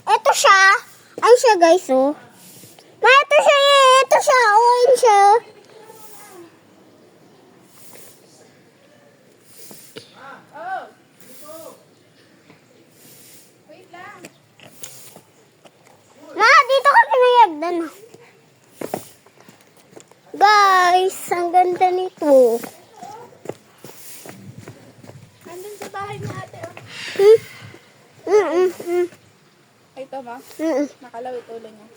Ito siya. Ay siya guys, oh. Ma, ito siya eh. Ito siya. Oh, ayun siya. Ma, dito ka pinayagdan. Guys, ang ganda nito. Nandun sa bahay ni ate. Ay, ito ma. Nakalawit ulo niya.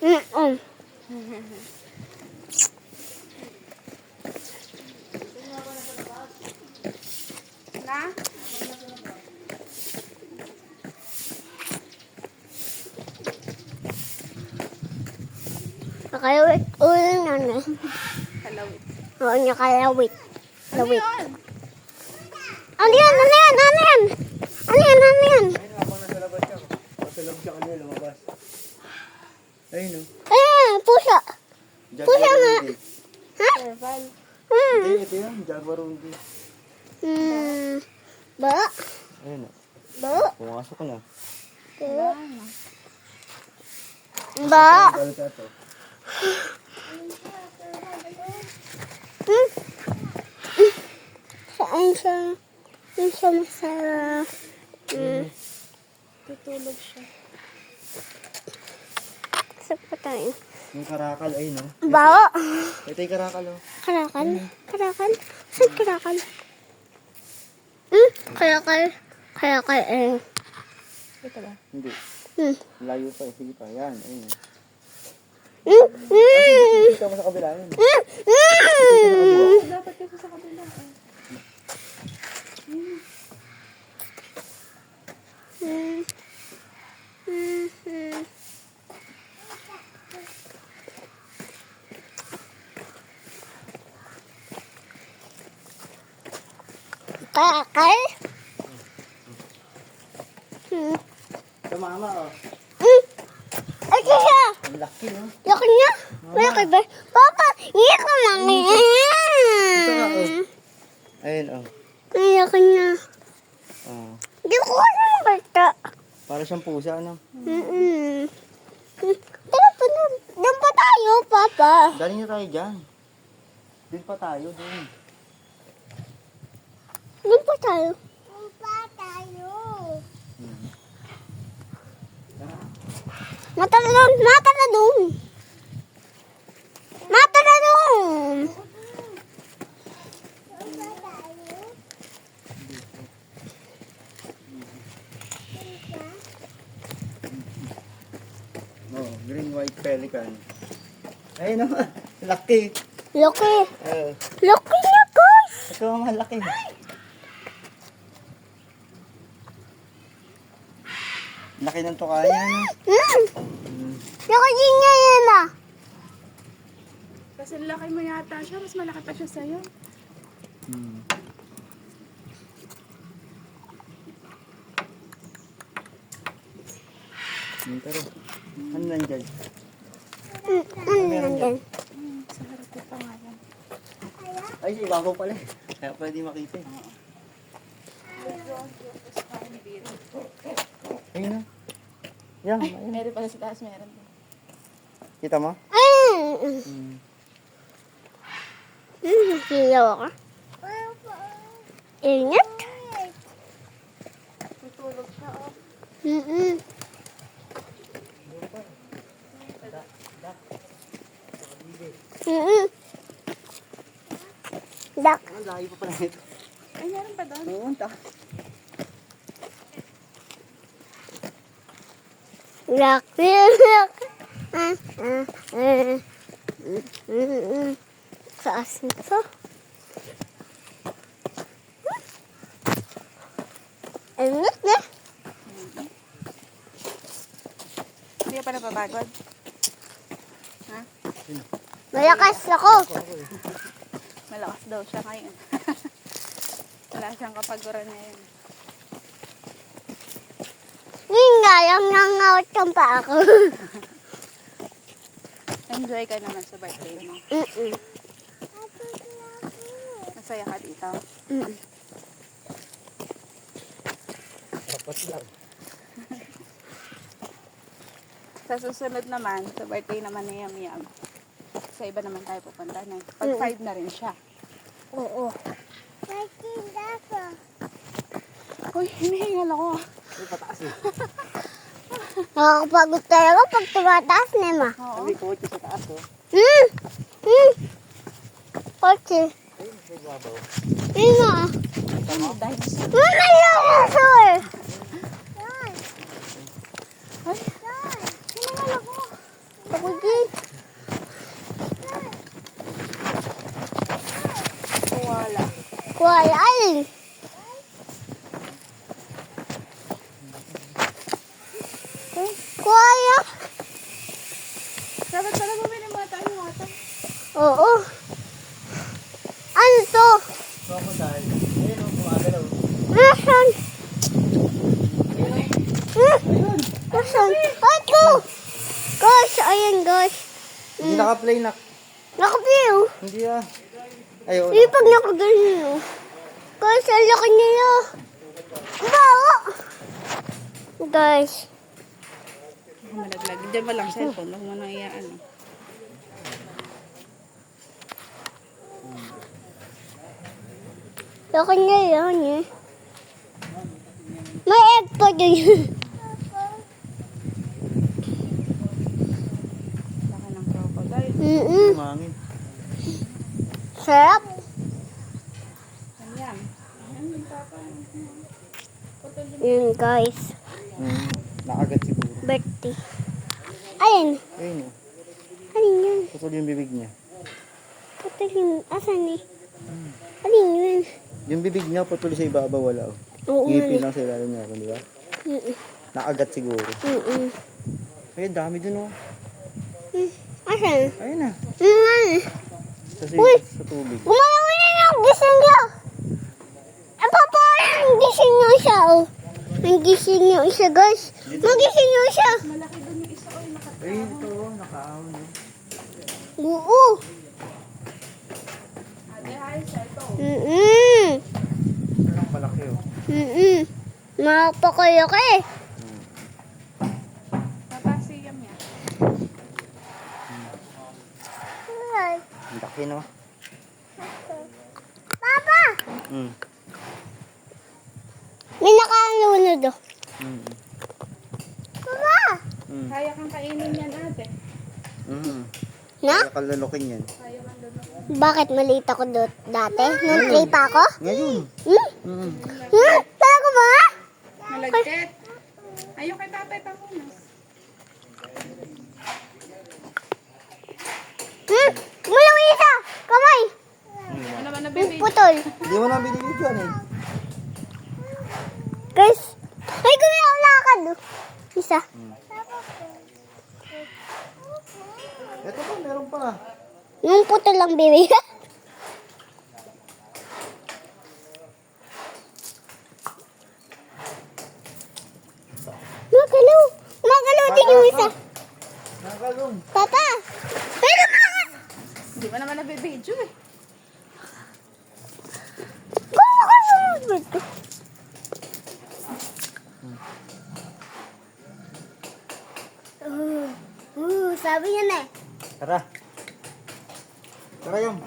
Na? Nakalawit ulo na na. Kalawit. Oo, nakalawit. Ano Lawit. yun? Ano yan? Ano yan? Ano yan? Ano yan? Ano yan? Ayun, habang nasa labas siya. Nasa labas siya kanina, lumabas. Ayun, no? Eh, pusa. Pusa nga. Ha? Serval. Hindi, ito yan. Jaguarundi. Ba? Ayun, no? Ba? Pumasok na. Ba? Balo sa ito. Saan siya? Saan siya masarap? Tutulog siya. Saan pa tayo? Yung karakal, ayun, no? Ba? Ito yung karakal, oh. Karakal? Karakal? Saan karakal? Karakal? Karakal eh. Ito ba? Hindi. Layo pa, eh. Sige pa. Yan, ayun, no? Dito mo sa kabila, yun. Dapat kasi sa kabila. Karakal? Sa mama, oh. Ay, siya! Ang laki, no? Laki niya? Malaki ba? Papa, hindi ko lang Ito nga, oh. Ayun, oh. Ay, laki niya. Oh. Hindi ko kasi bata. Para siyang pusa, no? Tara pa doon. Doon pa tayo, Papa. Galing na tayo dyan. Doon pa tayo, doon. Doon pa tayo. Doon pa tayo. Mata na doon. Mata na doon. Mata na doon. Oh, green white pelican. Ayun, no? Laki. Laki. Oh. Laki niya, guys. Ito ang malaki. Laki ng tukaya, no? Laki din niya yan ah. Kasi laki mo yata siya. Mas malaki pa siya sa'yo. Pero, ano nandyan? Nandyan. Sa harap ko pa nga yan. Ay, sa ibabaw pala. Kaya pwede makita eh. Ayun na. Yan, ayun. Meron pala sa taas, meron. Kita mo? Siyaw ako. Ingat. Tutulog siya, oh. Dak. Ang layo pa pala nito. Ay, meron pa doon. Pumunta. Dak. Taas nito. Ingat na. Hindi ka pa napapagod. Ha? Malakas ako. Malakas daw siya ngayon. Wala siyang kapaguran ngayon. Yun nga, yung nangawat yung pa ako. Enjoy ka naman sa birthday mo. Masaya ka dito. Dapat lang. Sa susunod naman, sa birthday naman ni Yam Yam, sa iba naman tayo pupunta na. Pag 5 na rin siya. Oo. Uy, hinihingal ako. Ay, pataas eh. Nakakapagod talaga pag tumataas na ma. Oo. Sabi ko, sa taas oh. Hmm. Hmm. Kotse. Ay, may babaw. Yun nga. Ano, dinosaur. May dinosaur. Ay, hinihingal ako. Ako din. Wala. Wala alin. Kuya. Dapat pala bumili mga tayo wata. Oo. Ano to? So ako dahil, ayun oh, kumagalaw. Nasaan? Nasaan? Ito! Gosh, ayan gosh. Hindi naka-play na. Nakapiyo. Hindi ah. Ayun. Hindi pag nakaganyan. Gosh, ang laki niya. Bawa! Guys. Malaglag. Diyan ba lang cellphone? Huwag mo nang iyaan. Laki niya yan eh. May egg pa dyan. Laki ng crocodile. Mangin. Sarap. Ayan. Ayan, yung papa. Yun guys. Nakagat siguro. Birthday. Ayun. Ayun oh. Alin yun? Putol yung bibig niya. Putol yun. Asan eh? Alin yun? Yung bibig niya, putol sa ibabaw, wala oh. Oo nga Ngipin eh. lang sa ilalim niya, di ba? Mm-mm. Nakagat siguro. Mm-mm. Ay, dami dun oh. Asan? Ayun na. Uy! Sa tubig. Gumalaw na yung gising niya! Ang papa, ang gising niya siya oh. Ang gising niya siya guys. Magising niya siya. Malaki doon yung isa. Oy, nakatawa. Ay, ito oh, nakaahon oh. Oo. Ate, hi, sa ito. Mm-mm. Ang malaki oh. Mm-mm. Makapakalaki. Papa, si Yam Yam. Ang laki no. Papa! Mm. May nakalunod oh. Mm. Papa! Mm. Kaya kang kainin yan, ate. Mm. Na? Kaya kalalokin yan. Kaya kang doon. Bakit maliit ako dati? Nung 3 pa ako? Ngayon. Hmm? Mm. Hmm? Talaga ba? Malagkit. Ayaw kay tatay pangunas. Hmm? Mula isa! Kamay! Ano naman na Yung baby? putol. Hindi mo na binibigyan eh. Guys, ay gumawa lakad oh. Isa. Ito pa, meron pa. Yung putol lang, baby. Magalaw. Magalaw din yung isa. Nakalong. Papa! Pero mga! Hindi mo naman nabibidyo eh. Kung makasunod ito. Sabi niya na eh. Tara. Tara yung.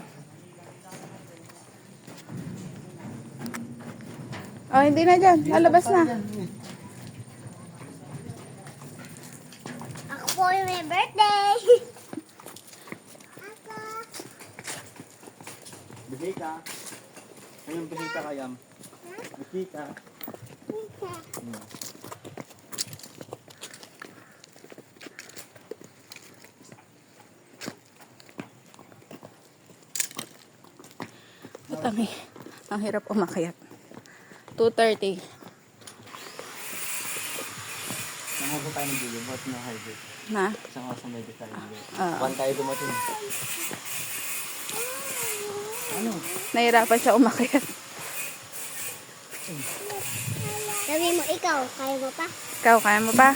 Oh, hindi na dyan. Lalabas na. Ako po yung may birthday. Bisita. Ayun, bisita kayam. Bisita. Matami. Ang hirap umakyat. 2:30. Saan ko tayo nag-ilim? Hot na hydrate. Na? Saan ko sa medyo tayo nag-ilim? Ah. One tayo dumating. Ano? Nahirapan siya umakyat. Sabi mo, ikaw, kaya mo pa? Ikaw, kaya mo pa?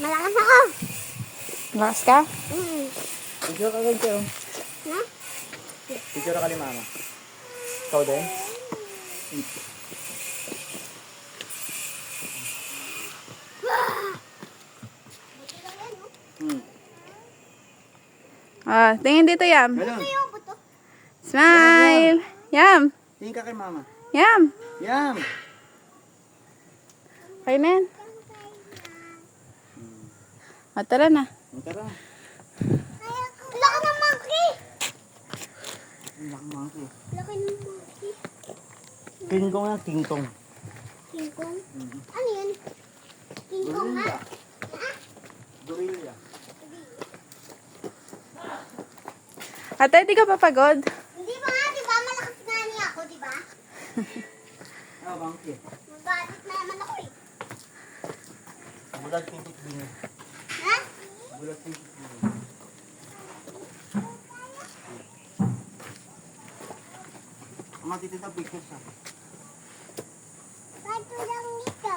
Malakas ako. Lakas ka? Picture ka rin kayo. Na? Picture ka ni mama. Ikaw din? Ah, tingin dito, Yam. Ganun. Ayaw ko to. Smile. Yam. Tingin ka kay mama. Yam. Yam. Okay na yan. Ah, tara na. Tara. Laki ng monkey. Ang laki monkey. Laki ng monkey. King Kong yan, King Kong. King Kong? Ano yun? King Kong ha? Gorilla. Ate, di ka pa pagod? Hindi ba nga, di ba? Malakas nga niya ako, di ba? Ah, monkey. Mabalit na naman ako eh. Bulag pintik din. Ha? Bulag pintik din. Ama, titinta pictures ha. Bato lang dito.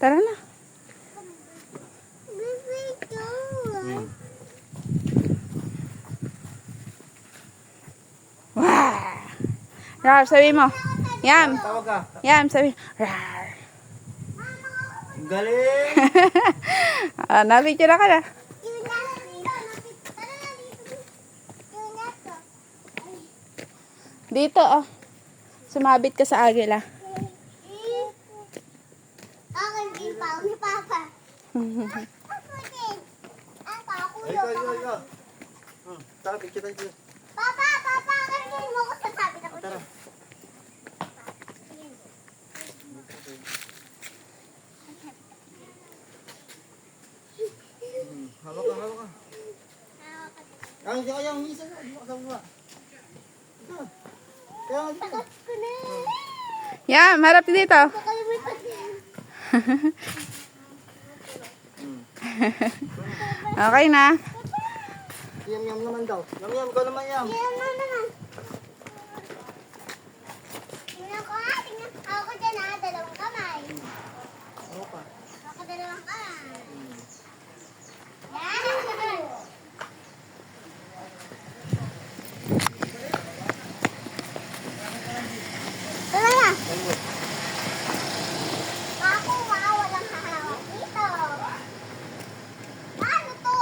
Tara na. Dito. Wow. Rar, sabi mo. Yam. Tawag ka. Yam, sabi. Rar. Galing! Ah, napicture ka na. Yun na. Tara na dito. Yun na to. Dito, oh. Sumabit ka sa agila. Akin din pa, ni Papa. Ako din. Ako, kulo. Ikaw. Tara, picture tayo. Papa, akin din mo ko sasabit ako. Tara. Hawak ka. Ang isa na, hindi mo kasama. Kaya nga dito. Takas ko na. Yam, harap dito. Nakalimutan niya. Okay na. Yam naman daw. Yam, ikaw naman yam. Yan na naman. Tingnan ko ha, tingnan. Ako dyan ha, dalawang kamay. Ano pa? Ako dalawang kamay. Yan. Tara na. Ako, walang hahawak dito. Ano to?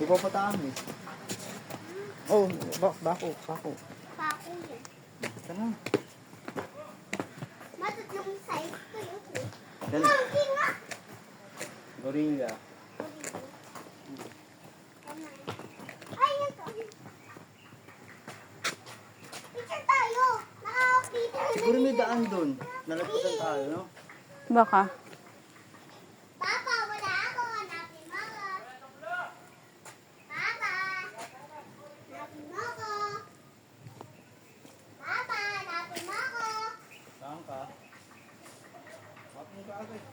Hipopotamus. Oh, bako. Pako yan. Tara. Matot yung size ko yun. Dali. Monkey nga. Gorilla. Ay, ito. Picture tayo. Nakaka-picture. Siguro may daan doon. Nalapitan tayo, no? Baka. Papa, wala ako. Hanapin mo ako. Papa. Hanapin mo ako. Papa, hanapin mo ako. Saan ka? Hapon ka agad.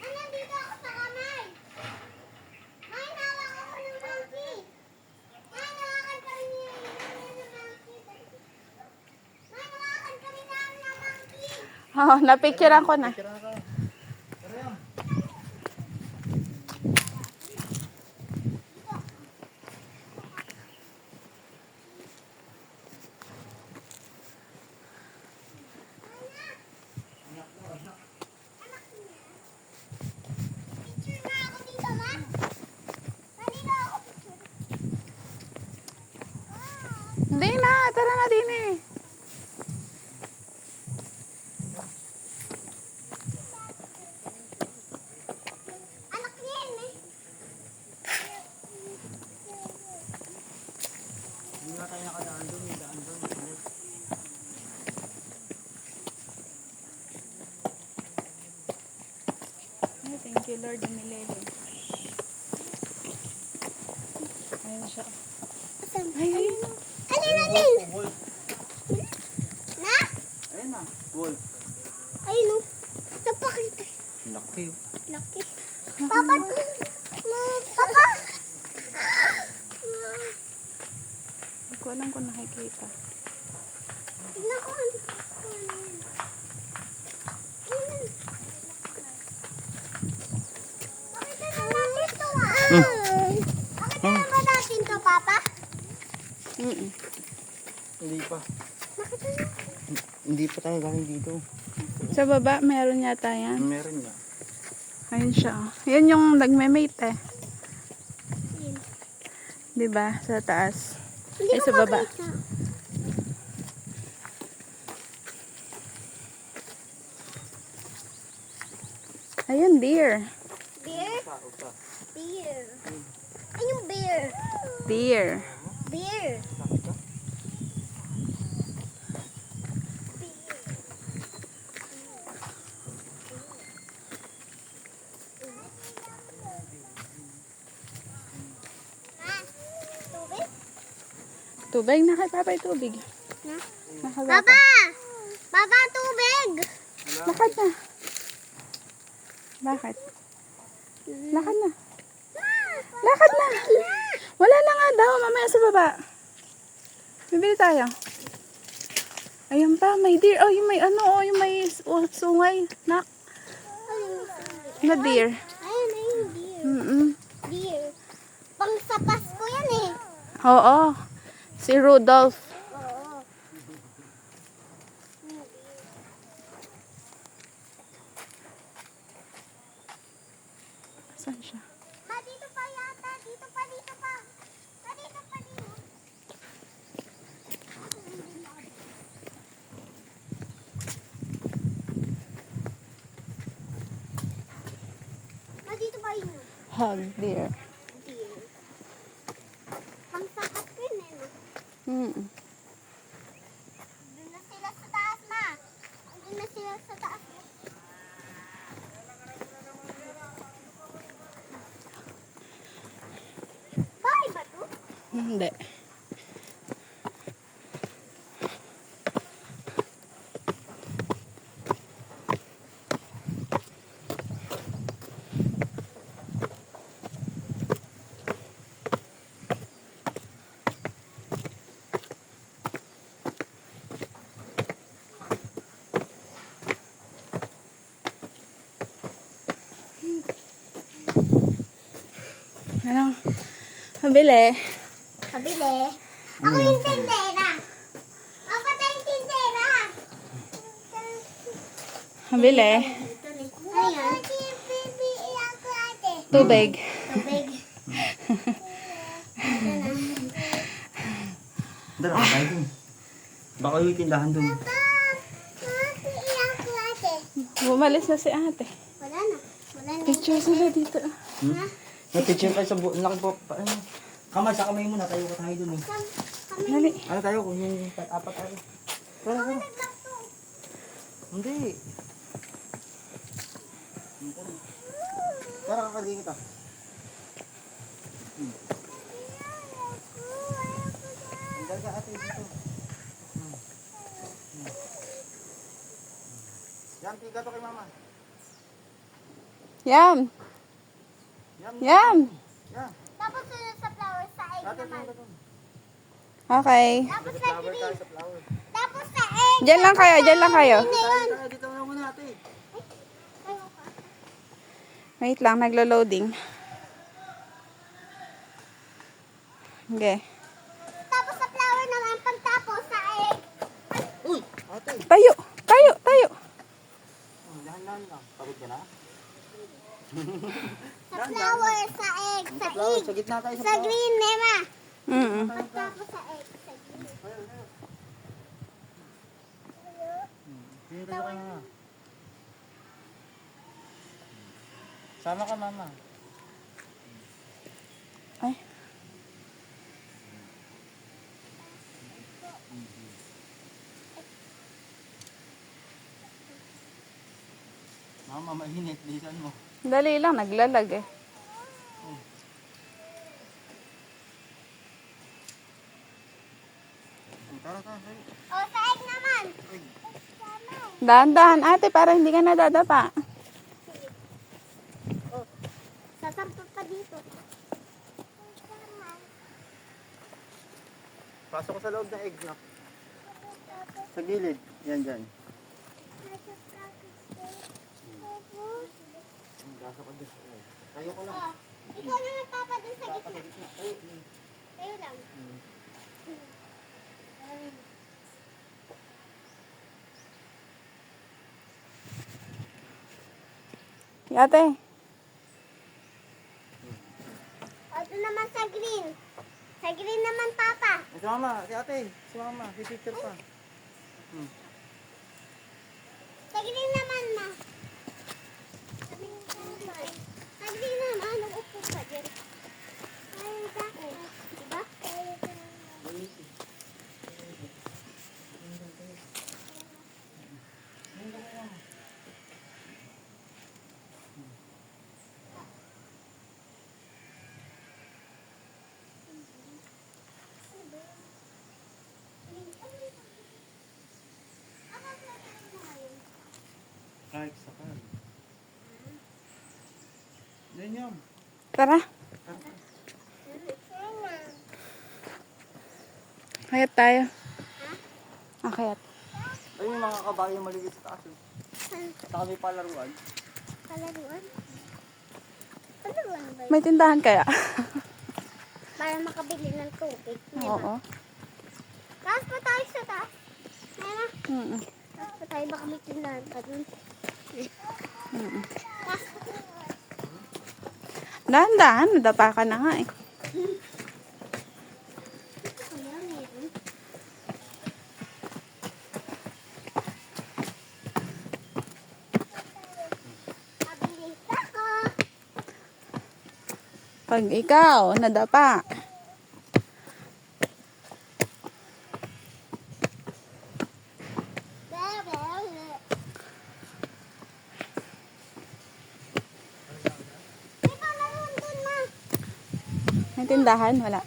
Nandito ako sa kamay. May hawak ako ng monkey. May hawakan kami niya ng monkey. May hawakan kami ng monkey. Oh, napicturean ko na. Tara ka. Tara yan. Picture na ako dito, ma. Kanina ako picture. Hindi na, tara na din eh. Anak niya yun eh. Hindi na tayo nakadaan doon. May daan doon. Ay, thank you Lord, umilelo. Ayun siya. Ay, ayun. Ano na din? Wolf. Na? Ayun na. Wolf. Ayun o. Napakita. Laki. Laki. Papa. Papa. Hindi ko alam kung nakikita. Tignan ko. Pakita na natin to ah. Pakita na ba natin to, Papa? Mm-mm. Hindi pa. Nakita niyo? Hindi pa tayo galing dito. Sa baba, meron yata yan. Meron nga. Ayun siya. Yan yung nagme-mate eh. Yun. Diba? Sa taas. Hindi Ay, ko sa baba. makita. Ayun, deer. Beer? Tao pa. Beer. Ay, yung beer. Deer. Beer. Sakit ka? Tubig? Tubig. Nakatapay tubig. Na? Nakababa. Papa! Papa, tubig! Lakad na. Bakit? Lakad na. Lakad na. Wala na nga daw. Mamaya sa baba. Bibili tayo. Ayun pa. May deer. Oh, yung may ano. Oh, yung may sungay. Nak. Na deer. Ayun, ayun, beer. Mm-mm. Beer. Pang sa Pasko yan eh. Oo. Si Rudolph. Oo. Saan siya? Ma, dito pa yata. Dito pa, dito pa. Ma, dito pa, dito. Ma, dito pa yun. Hog deer. Beer. Pang sa Pasko yun eh. No? Mm. Doon na sila sa taas, ma. Doon na sila sa taas. Bahay ba to? Hindi. Anong mabili? Kabili. Ako yung tindera. Ako na yung tindera. Mabili? Ayun. Tubig. Tubig. Dara, tayo dun. Baka yung tindahan dun. Bumalis na si ate. Wala na. Wala na. Picture sila dito. Napitchin kayo sa laki po. Ano? Kamay sa kamay muna. Tayo ko tayo dun eh. Dali. Ano tayo kung yung apat tayo? Tara, tara. Hindi. Tara, kakaling kita. Hanggang ka ate dito. Yan, tiga to kay mama. Yam. Yan. Yam. Yan. Tapos sunod sa flower sa egg Ate, naman. punta dun. Okay. Tapos sa Flower tayo green. sa flower. Tapos sa egg. Diyan lang kayo. Diyan lang kayo. Tayo dito na muna ate. Wait lang. Naglo-loading. Okay. Tapos sa flower naman. Pagtapos sa egg. Uy! Ate! Tayo. Tayo. Tayo. Dahan-dahan lang. Pagod ka na? Sa flower sa egg. Sa Flower, egg. sa gitna tayo sa Sa flower. green, Nema. Mm. Pagtapos sa egg. Sa green. Dito tayo kay mama. Sama ka mama. Ay. Mama, mainit. Lisan mo. Dali lang. Naglalag eh. Tara, tara. Tara. O, sa egg naman. Dahan-dahan ate para hindi ka nadadapa. Sasampa pa dito. Pasok ko sa loob ng egg na. Sa gilid. Yan dyan. Pasok ko dyan. Tayo ko lang. Ikaw na nagpapa dun sa gitna. Ayun Si ate. Ito naman sa green. Sa green naman, Papa. Si mama, si ate. Si mama, si teacher pa. Sa green naman, Ma. Sa green naman, upo ka dyan. Ay, bakit? Diba? Kahit sa kan. Yan yun. Tara. Kayat tayo. Akayat. Ay, yung mga kabayo maliit sa taas. Saka may palaruan. Palaruan? Palaruan ba yun? May tindahan kaya? Para makabili ng tubig. Diba? Oo. Taas pa tayo sa taas. Nena, Mm-mm. taas pa tayo. Baka may tindahan pa dun. Mm-mm. Taas pa. Dahan-dahan, nadapa ka na nga eh. Kaya meron. Mabilis ako. Pag ikaw, nadapa. Ikaw na yun dun, Ma. May tindahan, wala.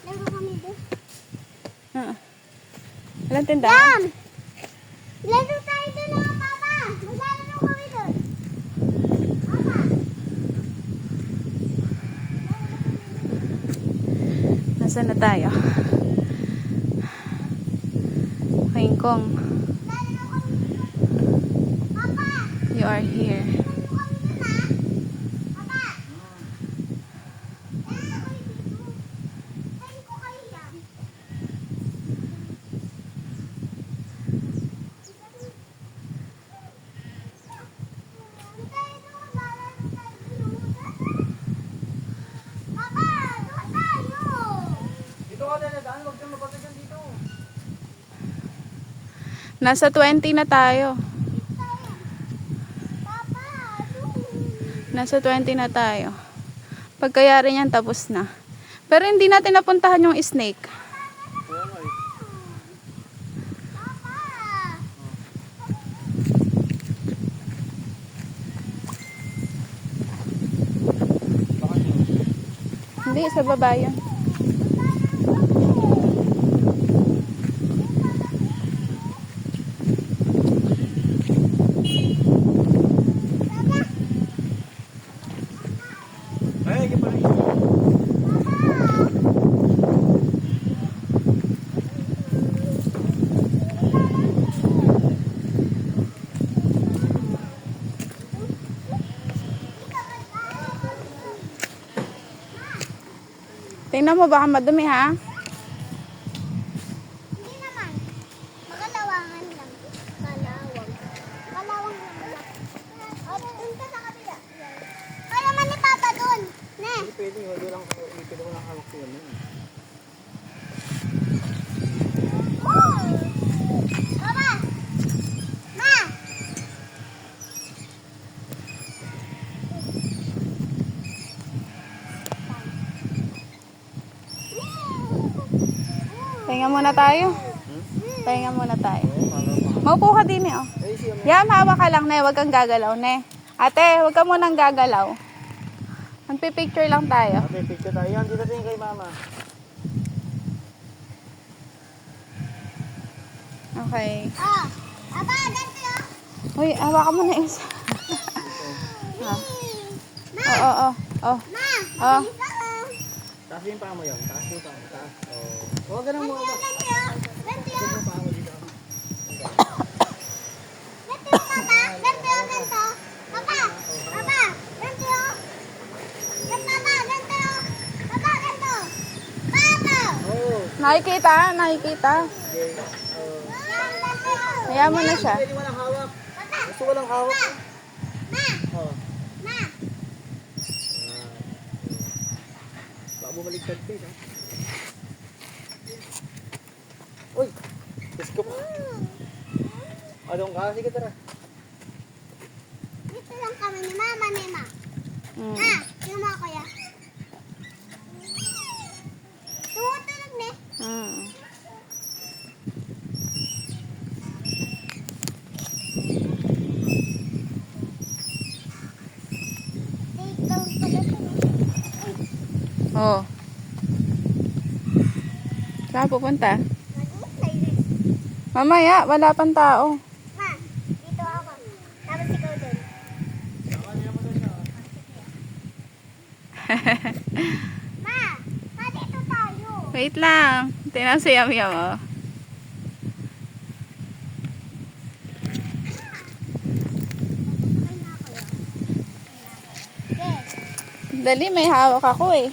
Laro kami dun. Walang tindahan. Yam! Laro tayo dun, mga Papa. Maglalaro kami dun. Papa. Nasaan na tayo? King Kong, Lalaro kami dun. Papa. you are here. Lalaro kami dun, ha? Papa. Lalaro kayo dito. Tayo ko kayo yan. Tayo dun, lalaro tayo dun. Papa, doon tayo. Dito ka na daan, huwag kang mapagkagan dito. Nasa 20 na tayo. Papa, doon. Nasa 20 na tayo. Pagkayari niyan, tapos na. Pero hindi natin napuntahan yung snake. Oo nga eh. Papa. Bakit yun? Hindi, sa baba yun. Ay, hindi pa rin. Tingnan mo, baka madumi ha. Hindi naman. Makalawangan lang. Kalawang. Kalawang lang. O, dun ka sa kabila. Kaya man ni Papa dun. Ne. Hindi pwede, hindi ko lang hawak ko yun. Oh. Papa. Ma. Pahinga muna tayo. Pahinga muna tayo. Oo, pala pa. Maupo ka din eh, oh. Ay, siya mo. Yam, hawak ka lang, ne. Huwag kang gagalaw, ne. Ate, huwag ka munang gagalaw. Magpipicture lang tayo. Okay, picture tayo. Yan, dito tingin kay mama. Okay. Oh. Papa, ganito yun. Uy, hawakan mo na isa. Ma. Oo, oo, oo. Ma. Oh. Mabilis ako. Taas yung paa mo yun. Taas yung paa mo. Taas. Oo. Huwag ganun mo. Ganito yun. Ganito yun. Huwag yung paa mo dito. Ganito yun, Papa. Ganito yun, ganito. Papa. Papa. Ganito yun. Papa, ganito yun. Papa, ganito. Papa. Oo. Nakikita, nakikita. Okay. Oo. Yan, ganito yun. Hayaan mo na siya. Pwede walang hawak. Papa. Gusto walang hawak. Ma. Baka bumaliktad kayo, ha? Uy! Gusto ko. Anong ka? Sige, tara. Dito lang kami ni Mama, Nema. Mm. Yung mga kuya. Tumutulog na. Mm. Take down pala ito. Oh. Saan pupunta? Mag-slide. Mamaya, wala pang tao. Ma, dito ako. Tapos ikaw doon. Ma, dito tayo. Wait lang. Tingnan si Yam Yam, oh. Yes. Dali, may hawak ako eh.